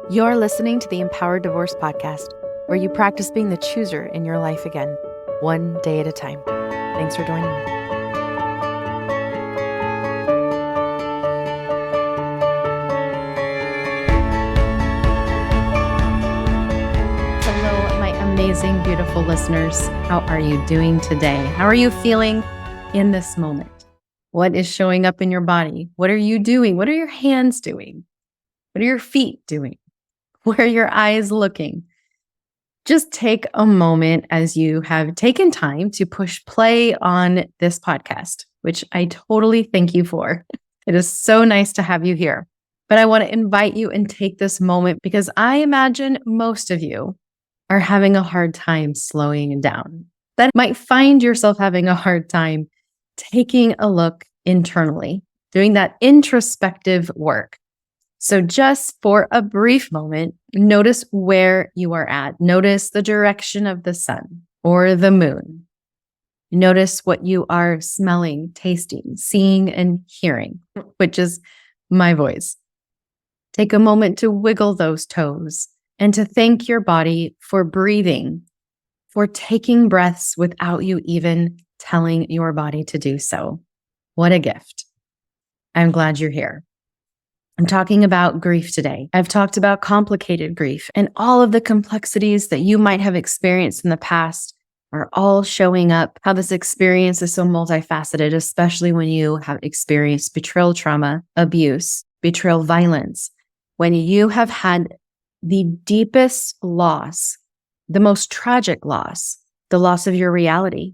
You're listening to the Empowered Divorce Podcast, where you practice being the chooser in your life again, one day at a time. Thanks for joining me. Hello, my amazing, beautiful listeners. How are you doing today? How are you feeling in this moment? What is showing up in your body? What are you doing? What are your hands doing? What are your feet doing? Where are your eyes looking? Just take a moment as you have taken time to push play on this podcast, which I totally thank you for. It is so nice to have you here. But I want to invite you and take this moment because I imagine most of you are having a hard time slowing down. That might find yourself having a hard time taking a look internally, doing that introspective work. So just for a brief moment, notice where you are at. Notice the direction of the sun or the moon. Notice what you are smelling, tasting, seeing, and hearing, which is my voice. Take a moment to wiggle those toes and to thank your body for breathing, for taking breaths without you even telling your body to do so. What a gift. I'm glad you're here. I'm talking about grief today. I've talked about complicated grief and all of the complexities that you might have experienced in the past are all showing up, how this experience is so multifaceted, especially when you have experienced betrayal trauma, abuse, betrayal violence, when you have had the deepest loss, the most tragic loss, the loss of your reality,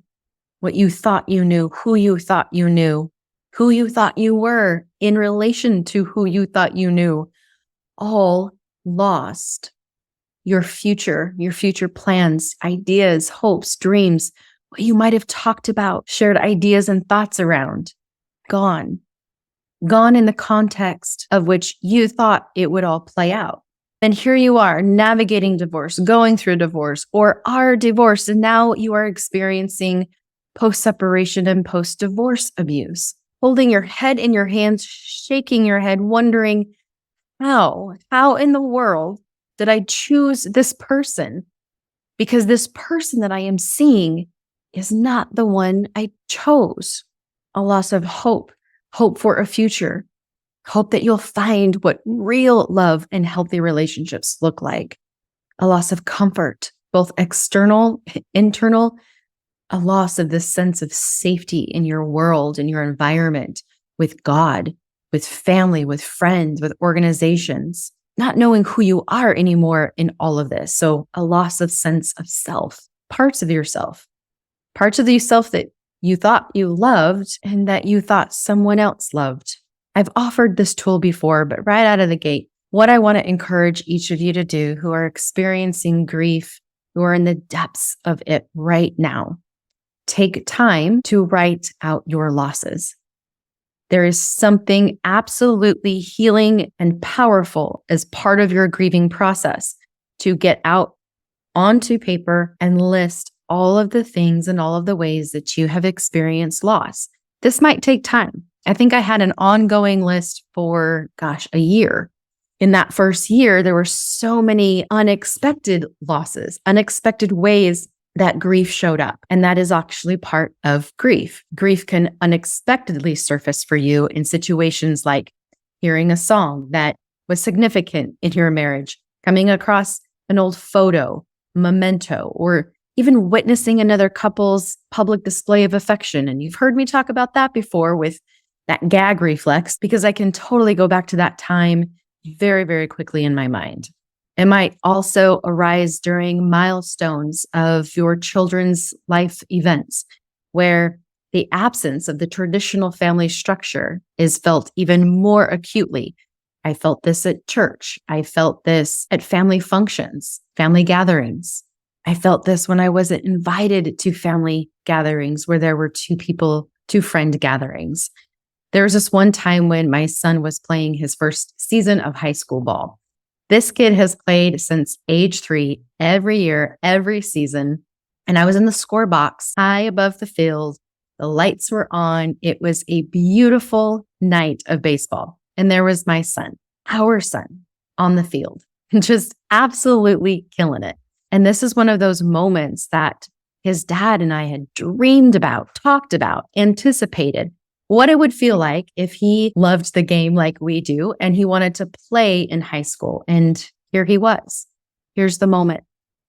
what you thought you knew, who you thought you knew, who you thought you were in relation to who you thought you knew, all lost. Your future plans, ideas, hopes, dreams, what you might have talked about, shared ideas and thoughts around, gone. Gone in the context of which you thought it would all play out. And here you are navigating divorce, going through divorce, or are divorced, and now you are experiencing post-separation and post-divorce abuse. Holding your head in your hands, shaking your head, wondering, how in the world did I choose this person? Because this person that I am seeing is not the one I chose. A loss of hope for a future, hope that you'll find what real love and healthy relationships look like. A loss of comfort, both external, internal, a loss of this sense of safety in your world, in your environment, with God, with family, with friends, with organizations, not knowing who you are anymore in all of this. So a loss of sense of self, parts of yourself that you thought you loved and that you thought someone else loved. I've offered this tool before, but right out of the gate, what I want to encourage each of you to do who are experiencing grief, who are in the depths of it right now, take time to write out your losses. There is something absolutely healing and powerful as part of your grieving process to get out onto paper and list all of the things and all of the ways that you have experienced loss. This might take time. I think I had an ongoing list for, a year. In that first year, there were so many unexpected losses, unexpected ways that grief showed up. And that is actually part of grief. Grief can unexpectedly surface for you in situations like hearing a song that was significant in your marriage, coming across an old photo, memento, or even witnessing another couple's public display of affection. And you've heard me talk about that before with that gag reflex, because I can totally go back to that time very, very quickly in my mind. It might also arise during milestones of your children's life events, where the absence of the traditional family structure is felt even more acutely. I felt this at church. I felt this at family functions, family gatherings. I felt this when I wasn't invited to family gatherings where there were two friend gatherings. There was this one time when my son was playing his first season of high school ball. This kid has played since age 3, every year, every season. And I was in the score box, high above the field. The lights were on. It was a beautiful night of baseball. And there was my son, our son, on the field. just absolutely killing it. And this is one of those moments that his dad and I had dreamed about, talked about, anticipated what it would feel like if he loved the game like we do and he wanted to play in high school. And here he was. Here's the moment.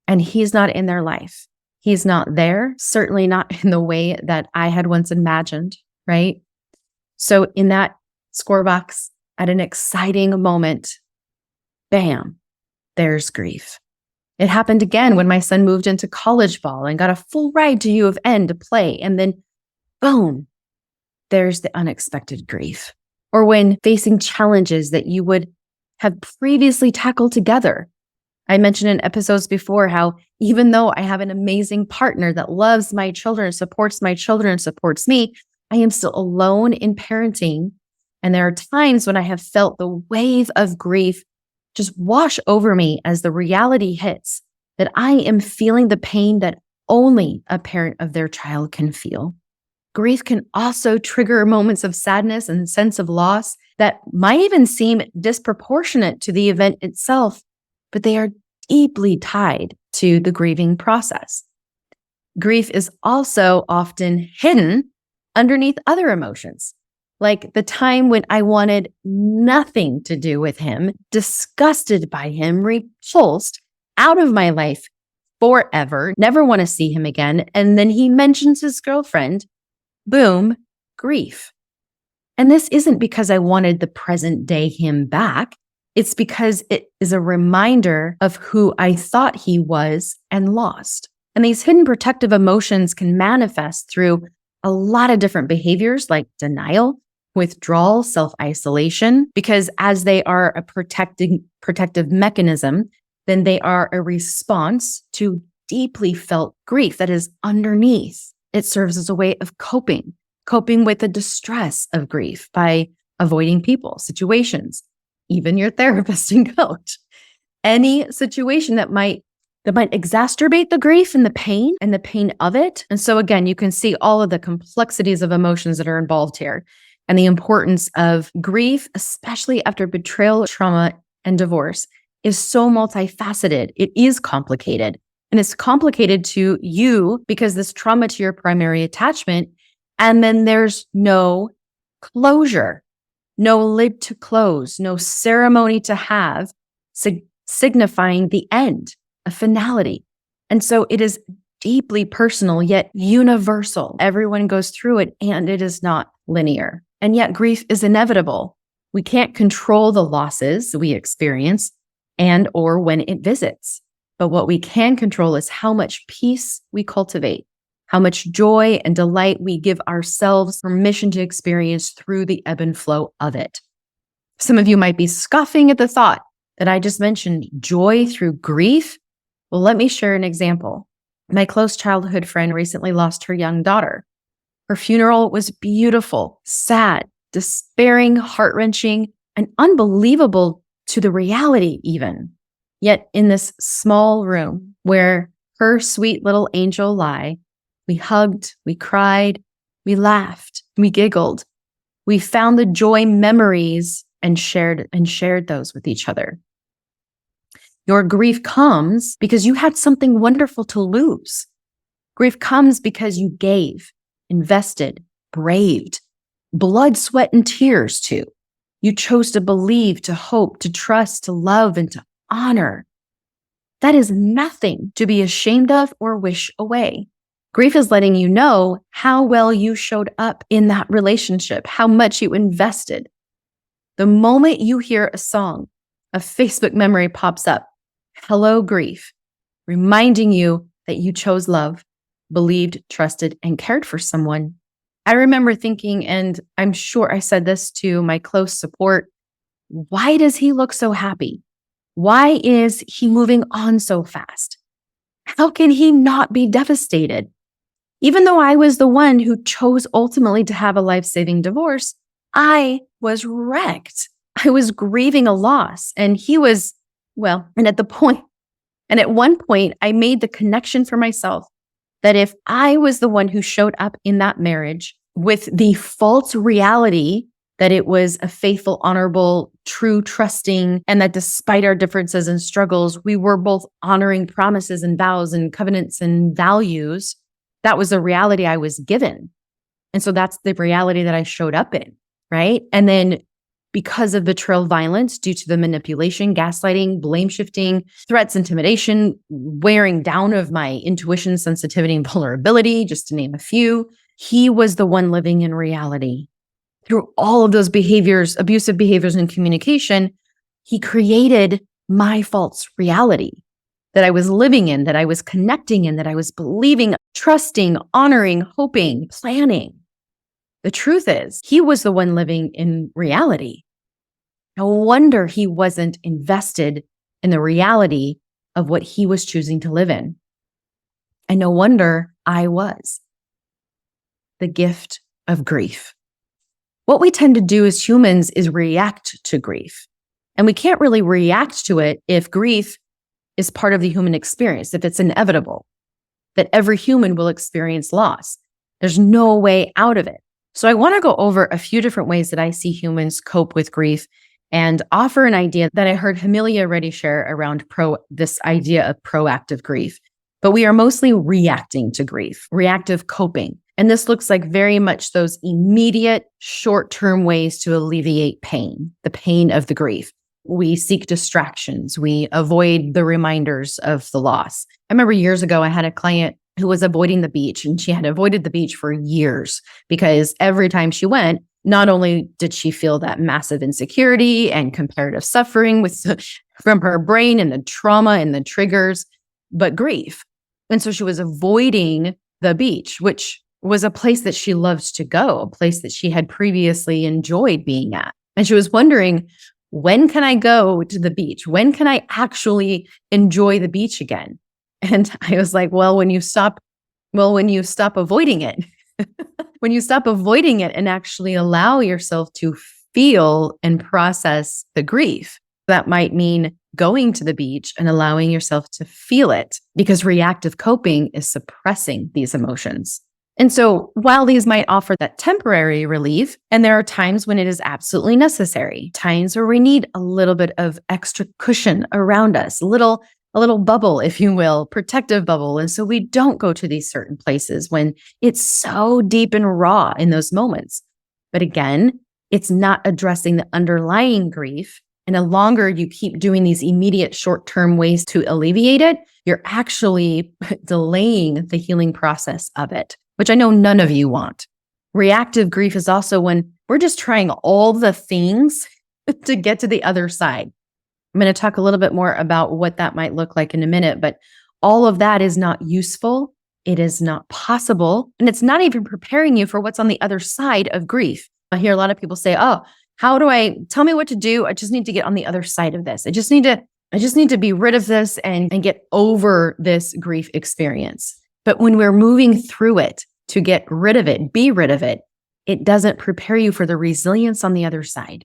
And he's not in their life. He's not there, certainly not in the way that I had once imagined, right? So in that score box, at an exciting moment, bam, there's grief. It happened again when my son moved into college ball and got a full ride to U of N to play. And then boom, there's the unexpected grief. Or when facing challenges that you would have previously tackled together. I mentioned in episodes before how even though I have an amazing partner that loves my children, supports my children, supports me, I am still alone in parenting. And there are times when I have felt the wave of grief just wash over me as the reality hits that I am feeling the pain that only a parent of their child can feel. Grief can also trigger moments of sadness and sense of loss that might even seem disproportionate to the event itself, but they are deeply tied to the grieving process. Grief is also often hidden underneath other emotions, like the time when I wanted nothing to do with him, disgusted by him, repulsed, out of my life forever, never want to see him again. And then he mentions his girlfriend, boom, grief. And this isn't because I wanted the present day him back. It's because it is a reminder of who I thought he was and lost. And these hidden protective emotions can manifest through a lot of different behaviors like denial, withdrawal, self-isolation, because as they are a protective mechanism, then they are a response to deeply felt grief that is underneath. It serves as a way of coping with the distress of grief by avoiding people, situations, even your therapist and coach, any situation that might exacerbate the grief and the pain of it. And so again, you can see all of the complexities of emotions that are involved here and the importance of grief, especially after betrayal, trauma, and divorce, is so multifaceted. It is complicated. And it's complicated to you because this trauma to your primary attachment, and then there's no closure, no lid to close, no ceremony to have, signifying the end, a finality. And so it is deeply personal, yet universal. Everyone goes through it, and it is not linear. And yet grief is inevitable. We can't control the losses we experience and or when it visits. But what we can control is how much peace we cultivate, how much joy and delight we give ourselves permission to experience through the ebb and flow of it. Some of you might be scoffing at the thought that I just mentioned, joy through grief. Well, let me share an example. My close childhood friend recently lost her young daughter. Her funeral was beautiful, sad, despairing, heart-wrenching, and unbelievable to the reality even. Yet in this small room where her sweet little angel lie, we hugged, we cried, we laughed, we giggled. We found the joy memories and shared those with each other. Your grief comes because you had something wonderful to lose. Grief comes because you gave, invested, braved, blood, sweat, and tears too. You chose to believe, to hope, to trust, to love, and to honor. That is nothing to be ashamed of or wish away. Grief is letting you know how well you showed up in that relationship, how much you invested. The moment you hear a song, a Facebook memory pops up, hello, grief, reminding you that you chose love, believed, trusted, and cared for someone. I remember thinking, and I'm sure I said this to my close support, why does he look so happy? Why is he moving on so fast? How can he not be devastated? Even though I was the one who chose ultimately to have a life-saving divorce, I was wrecked. I was grieving a loss, and he was, and at one point, I made the connection for myself that if I was the one who showed up in that marriage with the false reality that it was a faithful, honorable, true, trusting, and that despite our differences and struggles, we were both honoring promises and vows and covenants and values. That was the reality I was given. And so that's the reality that I showed up in, right? And then because of betrayal violence due to the manipulation, gaslighting, blame shifting, threats, intimidation, wearing down of my intuition, sensitivity, and vulnerability, just to name a few, he was the one living in reality. Through all of those behaviors, abusive behaviors and communication, he created my false reality that I was living in, that I was connecting in, that I was believing, trusting, honoring, hoping, planning. The truth is, he was the one living in reality. No wonder he wasn't invested in the reality of what he was choosing to live in. And no wonder I was. The gift of grief. What we tend to do as humans is react to grief. And we can't really react to it if grief is part of the human experience, if it's inevitable, that every human will experience loss. There's no way out of it. So I want to go over a few different ways that I see humans cope with grief and offer an idea that I heard Amie already share around this idea of proactive grief. But we are mostly reacting to grief, reactive coping. And this looks like very much those immediate short-term ways to alleviate pain, the pain of the grief. We seek distractions. We avoid the reminders of the loss. I remember years ago, I had a client who was avoiding the beach, and she had avoided the beach for years because every time she went, not only did she feel that massive insecurity and comparative suffering from her brain and the trauma and the triggers, but grief. And so she was avoiding the beach, which was a place that she loved to go, a place that she had previously enjoyed being at. And she was wondering, when can I go to the beach? When can I actually enjoy the beach again? And I was like, when you stop avoiding it, when you stop avoiding it and actually allow yourself to feel and process the grief, that might mean going to the beach and allowing yourself to feel it, because reactive coping is suppressing these emotions. And so while these might offer that temporary relief, and there are times when it is absolutely necessary, times where we need a little bit of extra cushion around us, a little bubble, if you will, protective bubble. And so we don't go to these certain places when it's so deep and raw in those moments. But again, it's not addressing the underlying grief. And the longer you keep doing these immediate short-term ways to alleviate it, you're actually delaying the healing process of it, which I know none of you want. Reactive grief is also when we're just trying all the things to get to the other side. I'm going to talk a little bit more about what that might look like in a minute, but all of that is not useful. It is not possible. And it's not even preparing you for what's on the other side of grief. I hear a lot of people say, tell me what to do? I just need to get on the other side of this. I just need to be rid of this and get over this grief experience. But when we're moving through it to get rid of it, be rid of it, it doesn't prepare you for the resilience on the other side.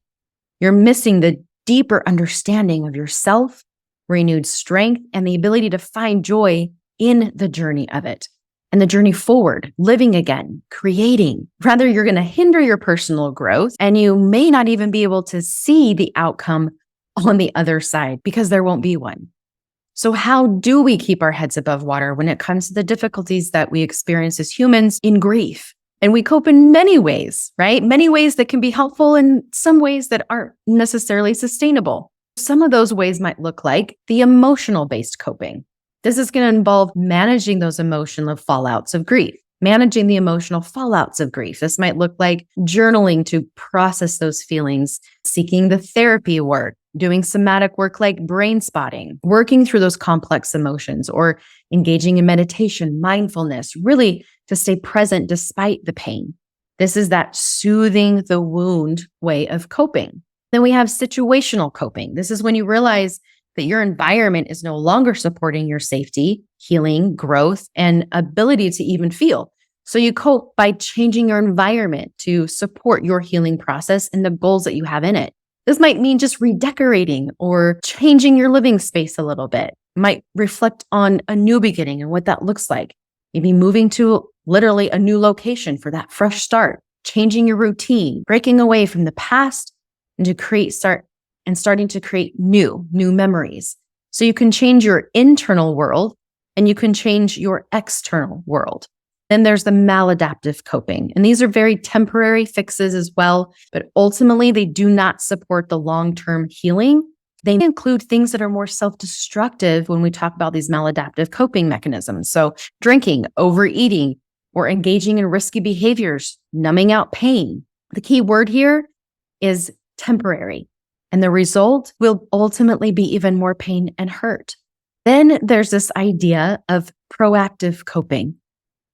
You're missing the deeper understanding of yourself, renewed strength, and the ability to find joy in the journey of it and the journey forward, living again, creating. Rather, you're going to hinder your personal growth, and you may not even be able to see the outcome on the other side because there won't be one. So how do we keep our heads above water when it comes to the difficulties that we experience as humans in grief? And we cope in many ways, right? Many ways that can be helpful and some ways that aren't necessarily sustainable. Some of those ways might look like the emotional-based coping. This is going to involve managing those emotional fallouts of grief, managing the emotional fallouts of grief. This might look like journaling to process those feelings, seeking the therapy work, doing somatic work like brain spotting, working through those complex emotions, or engaging in meditation, mindfulness, really to stay present despite the pain. This is that soothing the wound way of coping. Then we have situational coping. This is when you realize that your environment is no longer supporting your safety, healing, growth, and ability to even feel. So you cope by changing your environment to support your healing process and the goals that you have in it. This might mean just redecorating or changing your living space a little bit. It might reflect on a new beginning and what that looks like. Maybe moving to literally a new location for that fresh start. changing your routine, breaking away from the past and starting to create new memories. So you can change your internal world and you can change your external world. Then there's the maladaptive coping. And these are very temporary fixes as well, but ultimately they do not support the long-term healing. They include things that are more self-destructive when we talk about these maladaptive coping mechanisms. So drinking, overeating, or engaging in risky behaviors, numbing out pain. The key word here is temporary, and the result will ultimately be even more pain and hurt. Then there's this idea of proactive coping,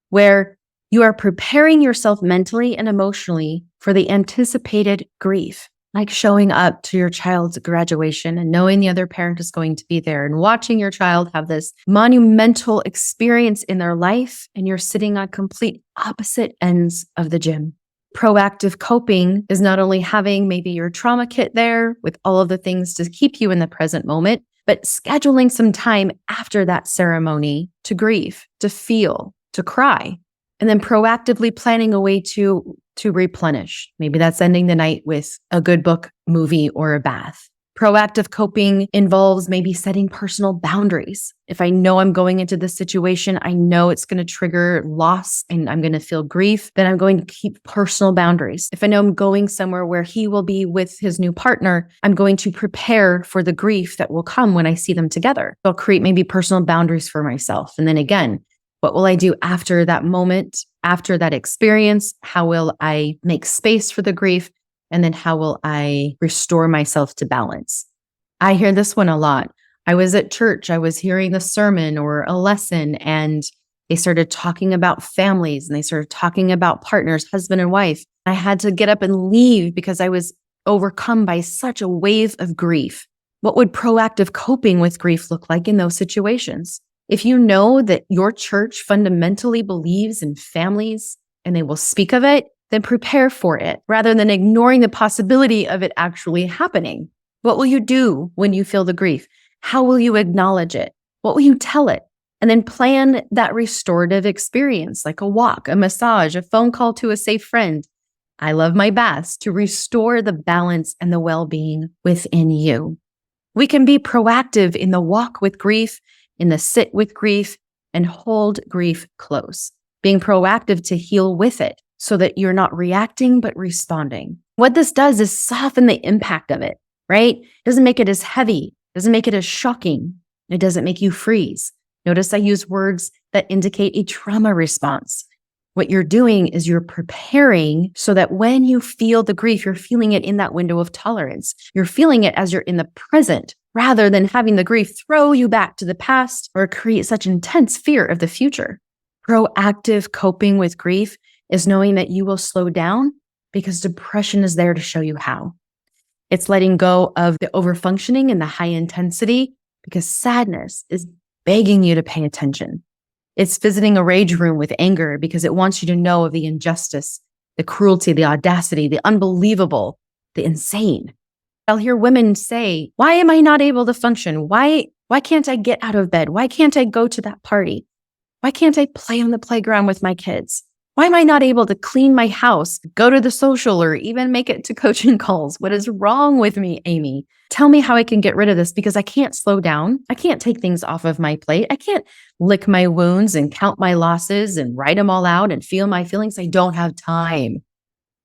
where you are preparing yourself mentally and emotionally for the anticipated grief, like showing up to your child's graduation and knowing the other parent is going to be there and watching your child have this monumental experience in their life, and you're sitting on complete opposite ends of the gym. Proactive coping is not only having maybe your trauma kit there with all of the things to keep you in the present moment, but scheduling some time after that ceremony to grieve, to feel, to cry, and then proactively planning a way to replenish. Maybe that's ending the night with a good book, movie, or a bath. Proactive coping involves maybe setting personal boundaries. If I know I'm going into this situation, I know it's going to trigger loss and I'm going to feel grief, then I'm going to keep personal boundaries. If I know I'm going somewhere where he will be with his new partner, I'm going to prepare for the grief that will come when I see them together. I'll create maybe personal boundaries for myself. And then again, what will I do after that moment, after that experience? How will I make space for the grief? And then how will I restore myself to balance? I hear this one a lot. I was at church, I was hearing the sermon or a lesson, and they started talking about families and they started talking about partners, husband and wife. I had to get up and leave because I was overcome by such a wave of grief. What would proactive coping with grief look like in those situations? If you know that your church fundamentally believes in families and they will speak of it, then prepare for it rather than ignoring the possibility of it actually happening. What will you do when you feel the grief? How will you acknowledge it? What will you tell it? And then plan that restorative experience, like a walk, a massage, a phone call to a safe friend. I love my baths to restore the balance and the well-being within you. We can be proactive in the walk with grief, in the sit with grief, and hold grief close. Being proactive to heal with it so that you're not reacting, but responding. What this does is soften the impact of it, right? It doesn't make it as heavy, doesn't make it as shocking. It doesn't make you freeze. Notice I use words that indicate a trauma response. What you're doing is you're preparing so that when you feel the grief, you're feeling it in that window of tolerance. You're feeling it as you're in the present, rather than having the grief throw you back to the past or create such intense fear of the future. Proactive coping with grief is knowing that you will slow down because depression is there to show you how. It's letting go of the overfunctioning and the high intensity because sadness is begging you to pay attention. It's visiting a rage room with anger because it wants you to know of the injustice, the cruelty, the audacity, the unbelievable, the insane. I'll hear women say, why am I not able to function? Why can't I get out of bed? Why can't I go to that party? Why can't I play on the playground with my kids? Why am I not able to clean my house, go to the social, or even make it to coaching calls? What is wrong with me, Amie? Tell me how I can get rid of this because I can't slow down. I can't take things off of my plate. I can't lick my wounds and count my losses and write them all out and feel my feelings. I don't have time.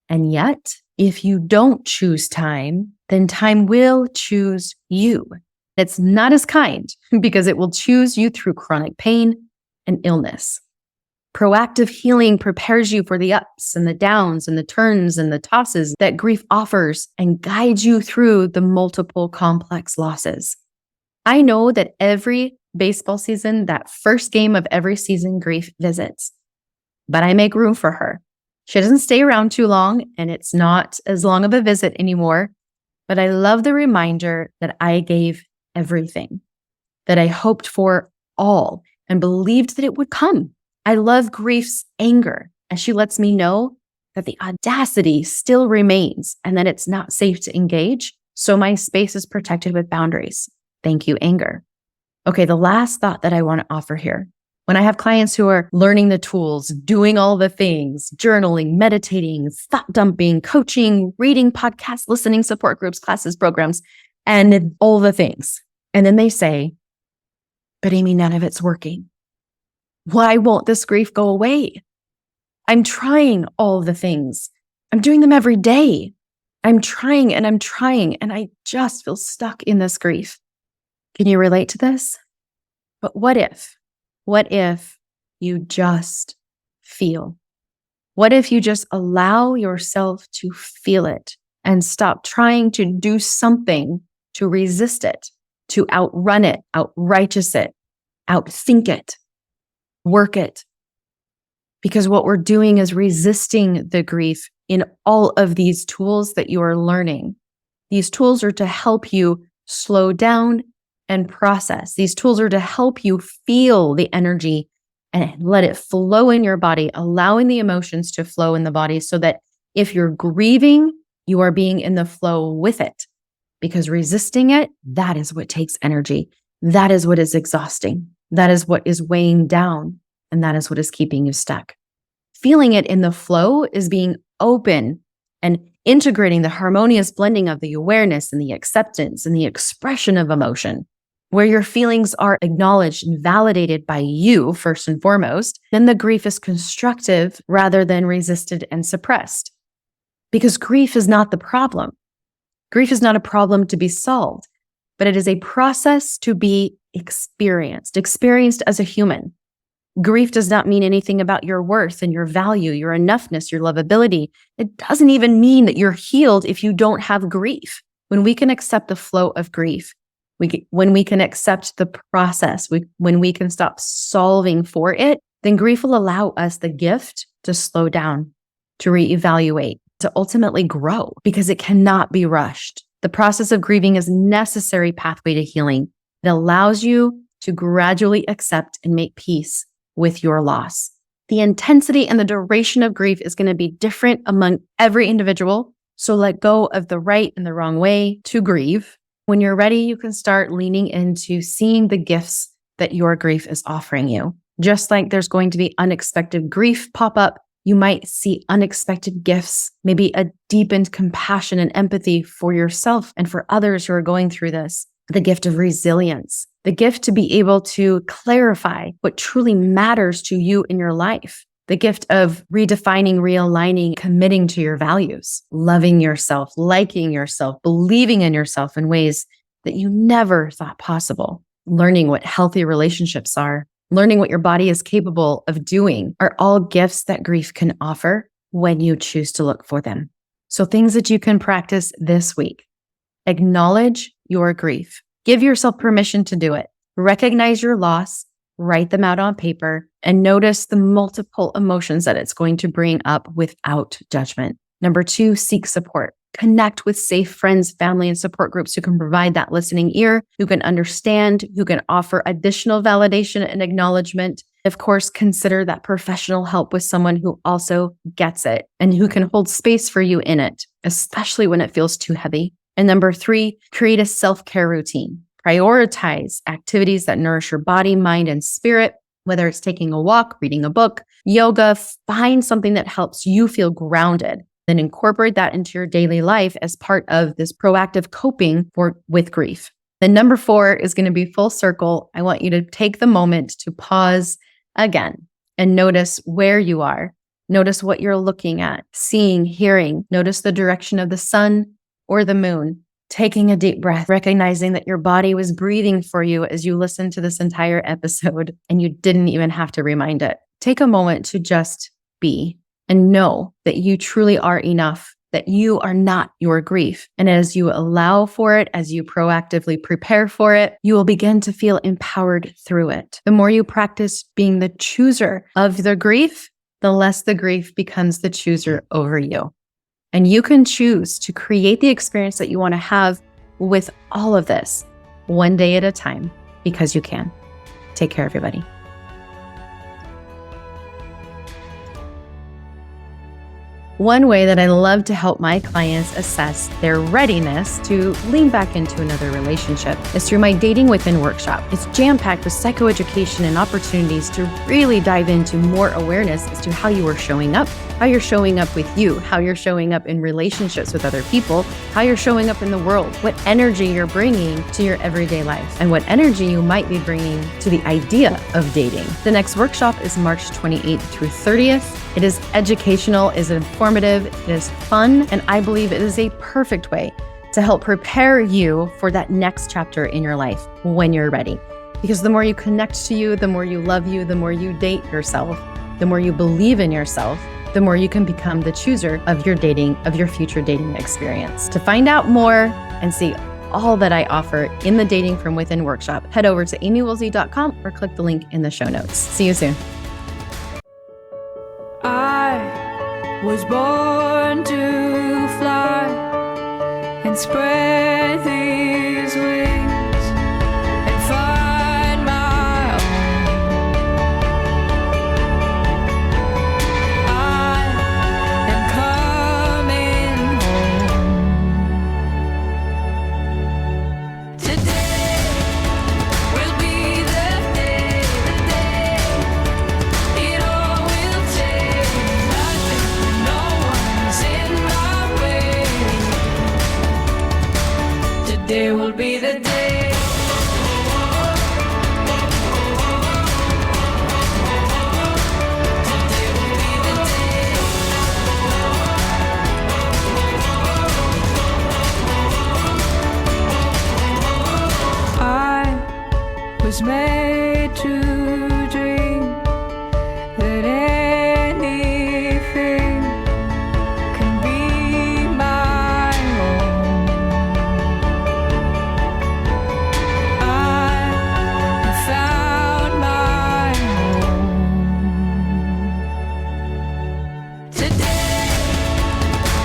And yet, if you don't choose time, then time will choose you. It's not as kind because it will choose you through chronic pain and illness. Proactive healing prepares you for the ups and the downs and the turns and the tosses that grief offers and guides you through the multiple complex losses. I know that every baseball season, that first game of every season, grief visits, but I make room for her. She doesn't stay around too long and it's not as long of a visit anymore, but I love the reminder that I gave everything, that I hoped for all and believed that it would come. I love grief's anger as she lets me know that the audacity still remains and that it's not safe to engage. So my space is protected with boundaries. Thank you, anger. Okay, the last thought that I want to offer here. When I have clients who are learning the tools, doing all the things, journaling, meditating, thought dumping, coaching, reading podcasts, listening, support groups, classes, programs, and all the things. And then they say, but Amie, none of it's working. Why won't this grief go away? I'm trying all the things. I'm doing them every day. I'm trying, and I just feel stuck in this grief. Can you relate to this? But what if you just feel? What if you just allow yourself to feel it and stop trying to do something to resist it, to outrun it, outrighteous it, outthink it, work it? Because what we're doing is resisting the grief in all of these tools that you are learning. These tools are to help you slow down and process. These tools are to help you feel the energy and let it flow in your body, allowing the emotions to flow in the body so that if you're grieving, you are being in the flow with it. Because resisting it, that is what takes energy. That is what is exhausting. That is what is weighing down. And that is what is keeping you stuck. Feeling it in the flow is being open and integrating the harmonious blending of the awareness and the acceptance and the expression of emotion, where your feelings are acknowledged and validated by you first and foremost. Then the grief is constructive rather than resisted and suppressed. Because grief is not the problem. Grief is not a problem to be solved, but it is a process to be experienced as a human. Grief does not mean anything about your worth and your value, your enoughness, your lovability. It doesn't even mean that you're healed if you don't have grief. When we can accept the flow of grief, when we can accept the process, when we can stop solving for it, then grief will allow us the gift to slow down, to reevaluate, to ultimately grow, because it cannot be rushed. The process of grieving is a necessary pathway to healing. It allows you to gradually accept and make peace with your loss. The intensity and the duration of grief is going to be different among every individual. So let go of the right and the wrong way to grieve. When you're ready, you can start leaning into seeing the gifts that your grief is offering you. Just like there's going to be unexpected grief pop up, you might see unexpected gifts, maybe a deepened compassion and empathy for yourself and for others who are going through this. The gift of resilience, the gift to be able to clarify what truly matters to you in your life, the gift of redefining, realigning, committing to your values, loving yourself, liking yourself, believing in yourself in ways that you never thought possible, learning what healthy relationships are, learning what your body is capable of doing are all gifts that grief can offer when you choose to look for them. So things that you can practice this week: acknowledge your grief. Give yourself permission to do it. Recognize your loss, write them out on paper, and notice the multiple emotions that it's going to bring up without judgment. Number 2, seek support. Connect with safe friends, family, and support groups who can provide that listening ear, who can understand, who can offer additional validation and acknowledgement. Of course, consider that professional help with someone who also gets it and who can hold space for you in it, especially when it feels too heavy. And number 3, create a self-care routine. Prioritize activities that nourish your body, mind, and spirit, whether it's taking a walk, reading a book, yoga. Find something that helps you feel grounded. Then incorporate that into your daily life as part of this proactive coping with grief. Then number 4 is going to be full circle. I want you to take the moment to pause again and notice where you are. Notice what you're looking at, seeing, hearing. Notice the direction of the sun or the moon. Taking a deep breath, recognizing that your body was breathing for you as you listened to this entire episode and you didn't even have to remind it. Take a moment to just be and know that you truly are enough, that you are not your grief. And as you allow for it, as you proactively prepare for it, you will begin to feel empowered through it. The more you practice being the chooser of the grief, the less the grief becomes the chooser over you. And you can choose to create the experience that you want to have with all of this, one day at a time, because you can. Take care, everybody. One way that I love to help my clients assess their readiness to lean back into another relationship is through my Dating Within workshop. It's jam-packed with psychoeducation and opportunities to really dive into more awareness as to how you are showing up, how you're showing up with you, how you're showing up in relationships with other people, how you're showing up in the world, what energy you're bringing to your everyday life, and what energy you might be bringing to the idea of dating. The next workshop is March 28th through 30th. It is educational, it is informative, it is fun, and I believe it is a perfect way to help prepare you for that next chapter in your life when you're ready. Because the more you connect to you, the more you love you, the more you date yourself, the more you believe in yourself, the more you can become the chooser of your dating, of your future dating experience. To find out more and see all that I offer in the Dating From Within workshop, head over to amiewoolsey.com or click the link in the show notes. See you soon. I was born to fly and spread these wings and find my own. I am coming home. Today will be the day, it all will change. Nothing, no one's in my way. Today will be the day. Today will be the day. I was made to dream that anything can be my own. I have found my home. Today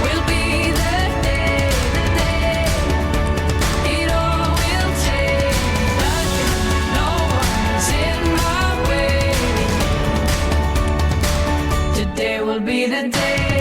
will be the day, it all will change. Nothing, no one's in my way. Today will be the day.